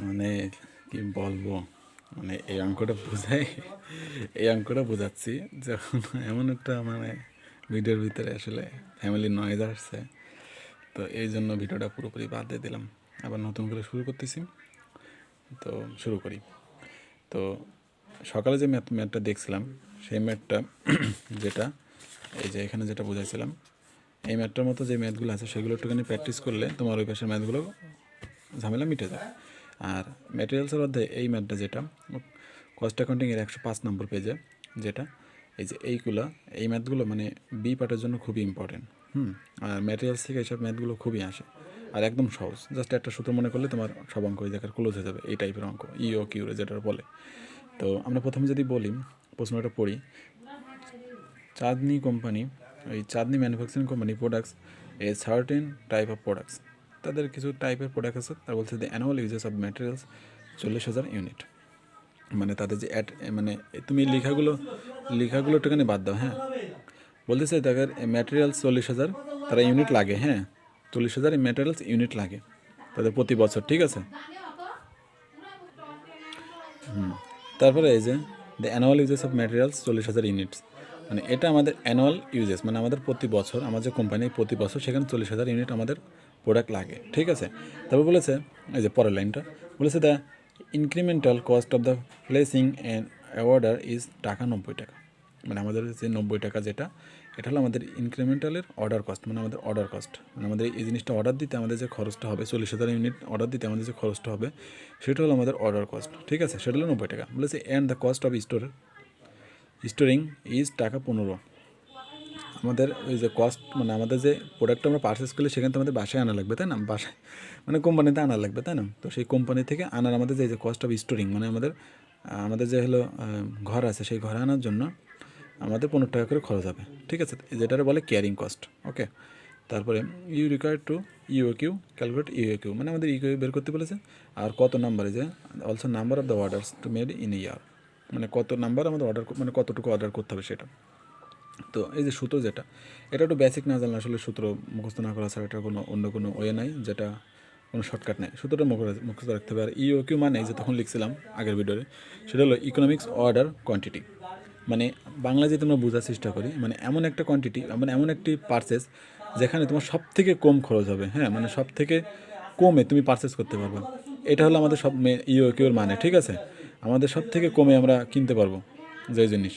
মানে কি বলবো, মানে এই অঙ্কটা বোঝাচ্ছি যখন এমন একটা ভিডিওর ভিতরে আসলে ফ্যামিলি নয়েজ আসছে। তো এই জন্য ভিডিওটা পুরোপুরি বাদ দিয়ে দিলাম, আবার নতুন করে শুরু করতেছি। তো শুরু করি। তো সকালে যে ম্যাথটা দেখছিলাম, সেই ম্যাথটা যেটা এই যে এখানে যেটা বোঝাইছিলাম, এই ম্যাথটার মতো যে ম্যাথগুলো আছে সেগুলো একটুখানি প্র্যাকটিস করলে তোমার ওই পাশের ম্যাথগুলো ঝামেলা মিটে যায়। আর ম্যাটেরিয়ালসের মধ্যে এই ম্যাথটা যেটা কস্ট অ্যাকাউন্টিংয়ের 105 নম্বর পেজে, যেটা এই ম্যাথগুলো বি পার্টের জন্য খুবই ইম্পর্টেন্ট। আর ম্যাটেরিয়ালস থেকে এইসব ম্যাথগুলো খুবই আসে, আর একদম সহজ। জাস্ট একটা সূত্র মনে করলে তোমার সব অঙ্ক ওই জায়গায় ক্লোজ হয়ে যাবে, এই টাইপের অঙ্ক ইও কিউরে যেটা বলে। তো আমরা প্রথমে যদি বলি, প্রশ্নটা পড়ি। Chandni manufacturing company products a certain type of products. তাদের কিছু টাইপের প্রোডাক্ট আছে, তারা বলছে the annual usages of materials 40,000 unit. তাদের যে তুমি লেখাগুলো একটুখানি বাদ দাও, হ্যাঁ। বলতেছে তাদের ম্যাটেরিয়ালস 40,000 তারা ইউনিট লাগে, হ্যাঁ। 40,000 ম্যাটেরিয়ালস ইউনিট লাগে তাদের প্রতি বছর, ঠিক আছে। তারপরে এই যে the annual usages of materials 40,000 units, এটা আমাদের অ্যানুয়াল ইউজেস, আমাদের প্রতি বছর, আমাদের যে কোম্পানি প্রতি বছর সেখানে 40,000 ইউনিট আমাদের প্রোডাক্ট লাগে, ঠিক আছে। তারপর বলেছে এই যে পরের লাইনটা বলেছে the incremental cost of the placing and order is টাকা 90 টাকা। আমাদের যে 90 টাকা যেটা, এটা হলো আমাদের ইনক্রিমেন্টালের অর্ডার কস্ট, আমাদের অর্ডার কস্ট, আমাদের এই জিনিসটা অর্ডার দিতে আমাদের যে খরচটা হবে, 40,000 ইউনিট অর্ডার দিতে আমাদের যে খরচটা হবে, সেটা হলো আমাদের অর্ডার কস্ট, ঠিক আছে। সেটা হলো 90 টাকা। বলেছে and the cost of storing is টাকা 15। আমাদের ওই যে কস্ট, আমাদের যে প্রোডাক্টটা আমরা পারচেস করলে সেখানে তো আমাদের বাসায় আনা লাগবে, তাই না? বাসায় কোম্পানিতে আনা লাগবে, তাই না? তো সেই কোম্পানি থেকে আনার আমাদের যে কস্ট অফ স্টোরিং, আমাদের যে হলো ঘর আছে, সেই ঘরে আনার জন্য আমাদের 15 টাকা করে খরচ হবে, ঠিক আছে। যেটারে বলে ক্যারিং কস্ট, ওকে। তারপরে you require to EOQ calculate EOQ, আমাদের ইউকিউ বের করতে বলেছে। আর কত নাম্বারে যে also number of the orders to made in year, কত নাম্বার আমাদের অর্ডার, কতটুকু অর্ডার করতে হবে সেটা। তো এই যে সূত্র যেটা, এটা একটু বেসিক না জানলে আসলে সূত্র মুখস্থ না করা ছাড়া এটার অন্য কোনো ওয়ে নাই, যেটা কোনো শর্টকাট নেই। সূত্রটা মুখস্থ রাখতে হবে। আর ইউকিউ এই যে তখন লিখছিলাম আগের ভিডিওতে, সেটা হলো ইকোনমিক্স অর্ডার কোয়ান্টিটি। বাংলা যদি আমরা বোঝার চেষ্টা করি, এমন একটা কোয়ান্টিটি, এমন একটি পারচেস যেখানে তোমার সব থেকে কম খরচ হবে, হ্যাঁ, সব থেকে কমে তুমি পারচেস করতে পারবে। এটা হলো আমাদের সব ইউকিউর ঠিক আছে। আমাদের সব থেকে কমে আমরা কিনতে পারবো যে জিনিস,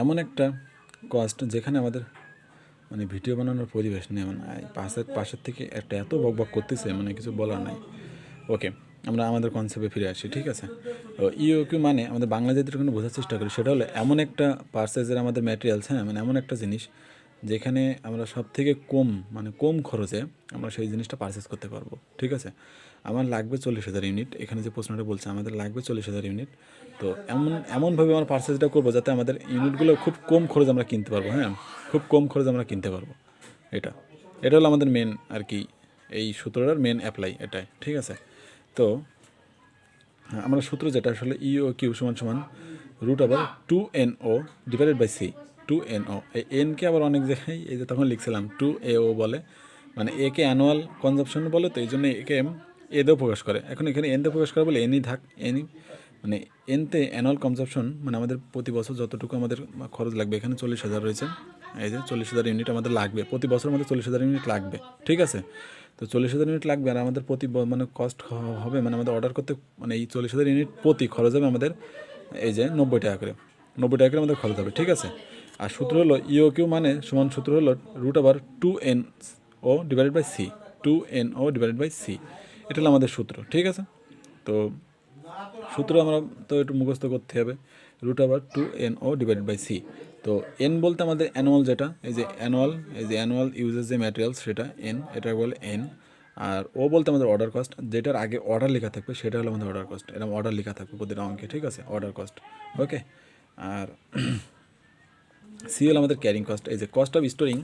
এমন একটা কস্ট যেখানে আমাদের ভিডিও বানানোর পরিবেশ নেই, পাশের থেকে একটা এত বকবক করতেছে, কিছু বলার নাই। ওকে, আমরা আমাদের কনসেপ্টে ফিরে আসি, ঠিক আছে। তো ইউকিউ আমাদের বাংলা যেটুকু বোঝার চেষ্টা করি, সেটা হলো এমন একটা পার্সেসের আমাদের ম্যাটেরিয়ালস, হ্যাঁ, এমন একটা জিনিস যেখানে আমরা সব থেকে কম কম খরচে আমরা সেই জিনিসটা পারচেস করতে পারবো, ঠিক আছে। আমার লাগবে 40,000 ইউনিট, এখানে যে প্রশ্নটা বলছে আমাদের লাগবে 40,000 ইউনিট। তো এমনভাবে আমরা পারচেসটা করবো যাতে আমাদের ইউনিটগুলো খুব কম খরচ আমরা কিনতে পারবো, হ্যাঁ, খুব কম খরচ আমরা কিনতে পারবো। এটা এটা হলো আমাদের মেন আর কি, এই সূত্রটার মেন অ্যাপ্লাই এটাই, ঠিক আছে। তো আমরা সূত্র যেটা আসলে ইও কিউ সমান সমান √2NO divided by C. 2NO, এই এনকে আবার অনেক জায়গায় এই যে তখন লিখছিলাম 2AO বলে, একে অ্যানুয়াল কনজাম্পশন বলে, তো এই জন্য একে এ দিয়েও প্রকাশ করে। এখন এখানে এন দিয়ে প্রকাশ করে বলে এনই এনতে অ্যানুয়াল কনজাম্পশন, আমাদের প্রতি বছর যতটুকু আমাদের খরচ লাগবে, এখানে 40,000 রয়েছে। এই যে 40,000 ইউনিট আমাদের লাগবে প্রতি বছর, আমাদের 40,000 ইউনিট লাগবে, ঠিক আছে। তো 40,000 ইউনিট লাগবে, আর আমাদের প্রতি কস্ট হবে, আমাদের অর্ডার করতে এই 40,000 ইউনিট প্রতি খরচ হবে আমাদের এই যে 90 টাকা করে, 90 টাকা করে আমাদের খরচ হবে, ঠিক আছে। আর সূত্র হলো ইওকিউ সমান সূত্র হলো √2NO divided by C. 2NO divided by C, এটা হলো আমাদের সূত্র, ঠিক আছে। তো সূত্র আমরা তো একটু মুখস্থ করতে হবে, √2NO ডিভাইডেড বাই সি। তো এন বলতে আমাদের অ্যানুয়াল, যেটা এই যে অ্যানুয়াল ইউজেস যে ম্যাটেরিয়ালস, সেটা এন, এটা বলে এন। আর ও বলতে আমাদের অর্ডার কস্ট, যেটার আগে অর্ডার লেখা থাকবে সেটা হলো আমাদের অর্ডার কস্ট, এরকম অর্ডার লেখা থাকবে প্রতিটা অঙ্কে, ঠিক আছে, অর্ডার কস্ট, ওকে। আর সি হলো আমাদের ক্যারিং কস্ট, এই যে কস্ট অফ স্টোরিং,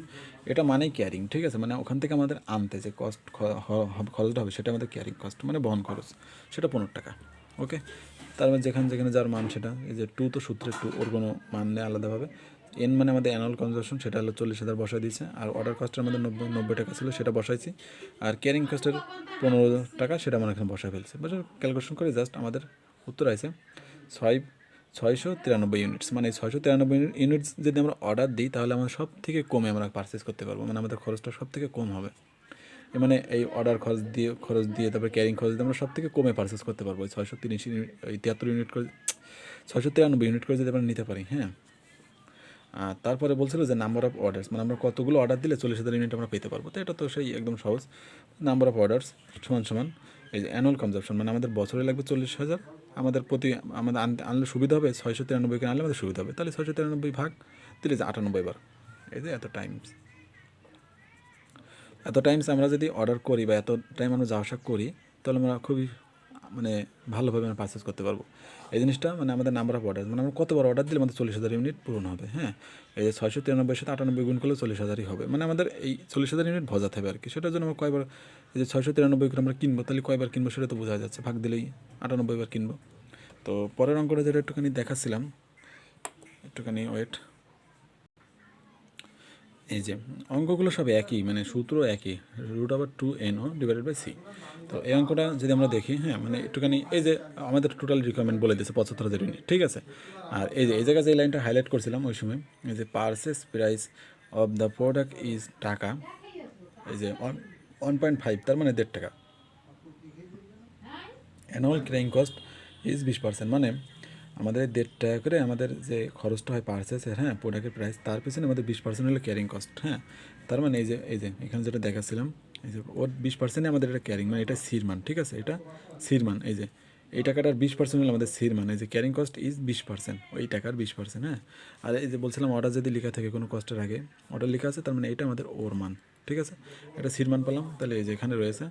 এটা মানেই ক্যারিং, ঠিক আছে। ওখান থেকে আমাদের আনতে যে কস্ট খরচটা হবে সেটা আমাদের ক্যারিং কস্ট, বহন খরচ, সেটা 15 টাকা, ওকে। তার যেখানে যেখানে যার মান সেটা, এই যে 2 তো সূত্রে 2, ওর কোনো মান নেই আলাদাভাবে। এন মানে আমাদের অ্যানুয়াল কনজাম্পশন, সেটা হলো 40,000 বসাই দিয়েছে। আর অর্ডার কস্টের আমাদের 90 টাকা ছিল, সেটা বসাইছি। আর ক্যারিং কস্টের 15 টাকা, সেটা আমরা এখানে বসায় ফেলছি। ক্যালকুলেশন করে জাস্ট আমাদের উত্তর আছে 693 ইউনিটস। মানে 693 ইউনিটস যদি আমরা অর্ডার দিই, তাহলে আমরা সব থেকে কমে আমরা পারচেস করতে পারবো, মানে আমাদের খরচটা সব থেকে কম হবে। মানে এই অর্ডার খরচ দিয়ে তারপরে ক্যারিং খরচ দিয়ে আমরা সব থেকে কমে পারচেস করতে পারবো। 73 ইউনিট করে 693 ইউনিট করে যদি আমরা নিতে পারি। হ্যাঁ, আর তারপরে বলছিল যে নাম্বার অফ অর্ডার্স, মানে আমরা কতগুলো অর্ডার দিলে 40,000 ইউনিট আমরা পেতে পারবো। তো এটা তো সেই একদম সহজ। নাম্বার অফ অর্ডার্স সমান এই যে অ্যানুয়াল কনজাম্পশন, মানে আমাদের বছরে লাগবে 40,000। আমাদের আমাদের আনলে সুবিধা হবে, 693কে আনলে আমাদের সুবিধা হবে। তাহলে 693 ভাগ দিলে যে 98 বার, এই যে এত টাইমস আমরা যদি অর্ডার করি বা এত টাইম আমরা যাওয়া আসা করি, তাহলে আমরা খুবই মানে ভালোভাবে আমরা পারচেস করতে পারবো। এই জিনিসটা মানে আমাদের নাম্বার অফ অর্ডার, মানে আমরা কতবার অর্ডার দিলে আমাদের 40,000 ইউনিট পূরণ হবে। হ্যাঁ, এই যে 693 সাথে 98 গুণ করলে 40,000ই হবে। মানে আমাদের এই 40,000 ইউনিট ভজাতে হবে আর কি। সেটার জন্য আমরা কয়বার এই যে 693 করে আমরা কিনবো, তাহলে কয়বার কিনবো সেটা তো বোঝা যাচ্ছে, ভাগ দিলেই 98 বার কিনবো। তো পরের অঙ্কটা যেটা একটুখানি দেখাচ্ছিলাম, একটুখানি ওয়েট। এই যে অঙ্কগুলো সব একই, মানে সূত্র একই, √2NO / C। তো এই অঙ্কটা যদি আমরা দেখি, হ্যাঁ, মানে একটুখানি এই যে আমাদের টোটাল রিকোয়ারমেন্ট বলে দিয়েছে 75,000 ইউনিট, ঠিক আছে। আর এই যে এই জায়গায় যে লাইনটা হাইলাইট করছিলাম ওই সময়, এই যে purchase price of the product is টাকা, এই যে 1.5, তার মানে 1.5 টাকা। অ্যানুয়াল ক্যারিং কস্ট ইজ 20%, মানে আমাদের 1.5 টাকা করে আমাদের যে খরচটা হয় পারচেসের, হ্যাঁ, প্রোডাক্টের প্রাইস, তার পিছনে আমাদের 20% হলো ক্যারিং কস্ট। হ্যাঁ, তার মানে এই যে এখানে যেটা দেখাচ্ছিলাম, এই যে ওর 20%-ই আমাদের এটা ক্যারিং, মানে এটা সির মান, ঠিক আছে, এটা সির মান। এই যে এই টাকাটার 20% হলো আমাদের সির মান। এই যে ক্যারিং কস্ট ইজ 20%, ওই টাকার 20%। হ্যাঁ, আর এই যে বলছিলাম অর্ডার যদি লেখা থাকে কোনো কস্টের আগে অর্ডার লেখা আছে, তার মানে এটা আমাদের ওর মান, ঠিক আছে। এটা সির মান পেলাম, তাহলে এই যে এখানে রয়েছে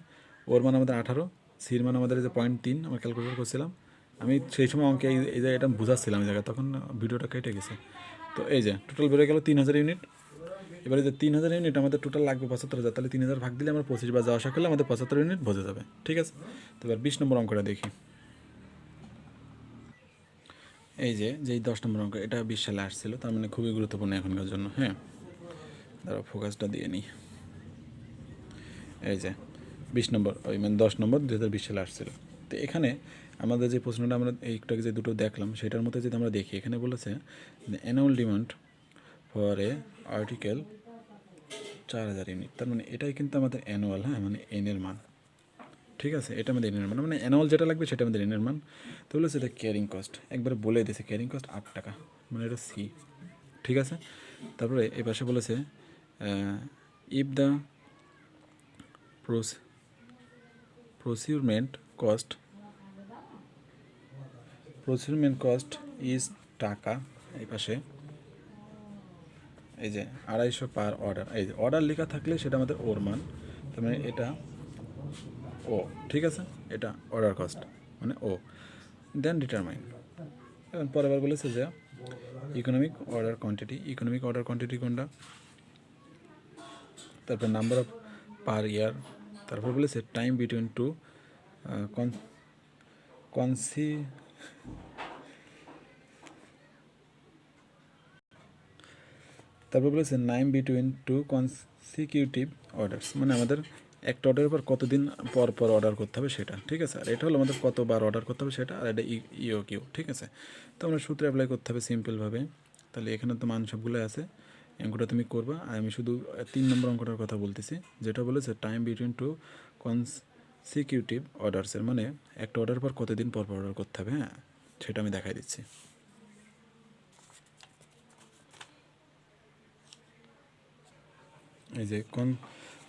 ওর মান আমাদের 18, সির মান আমাদের এই যে 0.3 আমরা ক্যালকুলেট করছিলাম। আমি সেই সময় অঙ্কে এই জায়গাটা বুঝাচ্ছিলাম, এই জায়গায় তখন ভিডিওটা কেটে গেছে। তো এই যে টোটাল বেড়ে গেল 3,000 ইউনিট। এবারে যে 3,000 ইউনিট আমাদের টোটাল লাগবে 75,000, তাহলে 3,000 ভাগ দিলে আমরা 25 বার যাওয়া আসা করলে আমাদের 75 ইউনিট বোঝা যাবে, ঠিক আছে। তো এবার 20 নম্বর অঙ্কটা দেখি। এই যে 10 নম্বর অঙ্ক, এটা 20 সালে আসছিল, তার মানে খুবই গুরুত্বপূর্ণ এখনকার জন্য। হ্যাঁ, দাঁড়াও ফোকাসটা দিয়ে নিই। এই যে 20 নম্বর, মানে 10 নম্বর 2020 সালে আসছিল। তো এখানে আমাদের যে প্রশ্নটা আমরা একটু আগে যে দুটো দেখলাম, সেটার মধ্যে যদি আমরা দেখি, এখানে বলেছে annual demand for a article 4,000 unit. তার মানে এটাই কিন্তু আমাদের অ্যানুয়াল, হ্যাঁ, মানে এনের মান, ঠিক আছে। এটা আমাদের এনের মান, মানে অ্যানুয়াল যেটা লাগবে সেটা আমাদের এনের মান। তো বলেছে এটা ক্যারিং কস্ট, একবারে বলে দিয়েছে ক্যারিং কস্ট 8 টাকা, মানে এটা সি, ঠিক আছে। তারপরে এই পাশে বলেছে ইফ দ্য প্রসিউরমেন্ট কস্ট ইজ টাকা, এই পাশে এই যে 250 পার অর্ডার। এই যে অর্ডার লেখা থাকলে সেটা আমাদের ওর মান, তার মানে এটা ও, ঠিক আছে, এটা অর্ডার কস্ট মানে ও। দেন ডিটারমাইন, এবং পরের বার বলেছে যে ইকোনমিক অর্ডার কোয়ান্টিটি কোনটা, তারপর নাম্বার অফ পার ইয়ার, তারপর বলেছে টাইম বিটুইন টু তারপর বলেছে 9 বিটুইন টু কনসিকিউটিভ অর্ডার্স, মানে আমাদের একটা অর্ডারের পর কতদিন পর পর অর্ডার করতে হবে সেটা, ঠিক আছে। আর এটা হলো আমাদের কতবার অর্ডার করতে হবে সেটা, আর এটা ইও কিউ, ঠিক আছে। তো আমরা সূত্র অ্যাপ্লাই করতে হবে সিম্পলভাবে। তাহলে এখানে তো মান সবগুলো আছে, অঙ্কটা তুমি করবা। আর আমি শুধু 3 নম্বর অঙ্কটার কথা বলতেছি, যেটা বলেছে টাইম বিটুইন টু কনসিকিউটিভ অর্ডার্সের, মানে একটা অর্ডার পর কতদিন পর পর অর্ডার করতে হবে। হ্যাঁ, সেটা আমি দেখাই দিচ্ছি। এই যে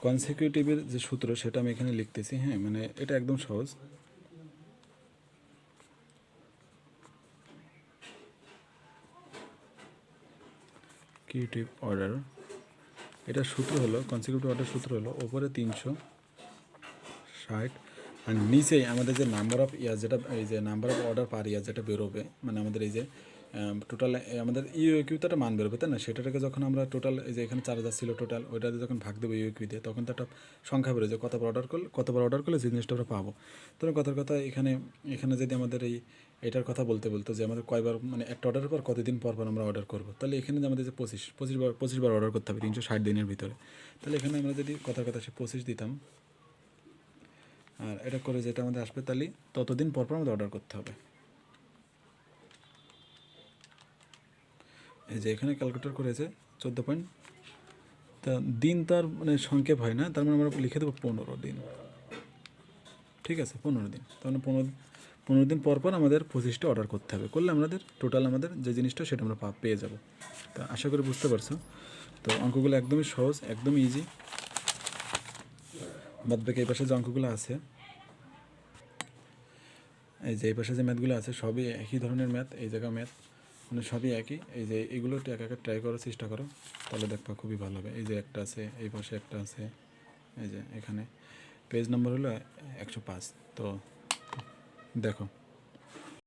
কনসিকিউটিভের যে সূত্র সেটা আমি এখানে লিখতেছি। হ্যাঁ, মানে এটা একদম সহজ। কিউটিভ অর্ডার, এটা সূত্র হলো কনসিকিউটিভ অর্ডার সূত্র হলো ওপরে 360 আর নিচেই আমাদের যে নাম্বার অফ ইয়ার, যেটা এই যে নাম্বার অফ অর্ডার পার ইয়ার যেটা বেরোবে, মানে আমাদের এই যে টোটাল আমাদের ইউকিউতে একটা মান বেরোবে, তাই না? সেটাকে যখন আমরা টোটাল এই যে এখানে 4,000 ছিল টোটাল, ওইটাতে যখন ভাগ দেবো ইউকিউ দিয়ে, তখন তো একটা সংখ্যা বেরোয় যে কতবার অর্ডার করলে যে জিনিসটা আমরা পাবো। তো কথার কথা এখানে এখানে যদি আমাদের এটার কথা বলতে বলতো যে আমাদের কয়বার মানে একটা অর্ডারের পর কতদিন পর পর আমরা অর্ডার করবো, তাহলে এখানে যে আমাদের যে 25বার অর্ডার করতে হবে 360 দিনের ভিতরে, তাহলে এখানে আমরা যদি কথার কথা সে 25 দিতাম আর এটা করে যেটা আমাদের আসবে, তাহলে ততদিন পর পর আমাদের অর্ডার করতে হবে। এই যে এখানে ক্যালকুলেটর করেছে 14 পয়েন্ট, তা দিন তার মানে সংক্ষেপ হয় না, তার মানে আমরা লিখে দেবো 15 দিন। ঠিক আছে, 15 দিন, তার মানে 15 দিন পর পর আমাদের 25টা অর্ডার করতে হবে, করলে আমাদের টোটাল আমাদের যে জিনিসটা সেটা আমরা পেয়ে যাব। তা আশা করি বুঝতে পারছো। তো অঙ্কগুলো একদমই সহজ, একদমই ইজি। বাদ বাকি এই পাশে যে অঙ্কগুলো আছে, এই যে এই পাশে যে ম্যাথগুলো আছে সবই একই ধরনের ম্যাথ, এই জায়গা ম্যাথ মানে সবই একই। এই যে এগুলো একটু একা ট্রাই করার চেষ্টা করো, তাহলে দেখবা খুবই ভালো হবে। এই যে একটা আছে, এই পাশে একটা আছে, এই যে এখানে পেজ নাম্বার হলো 105। তো দেখো।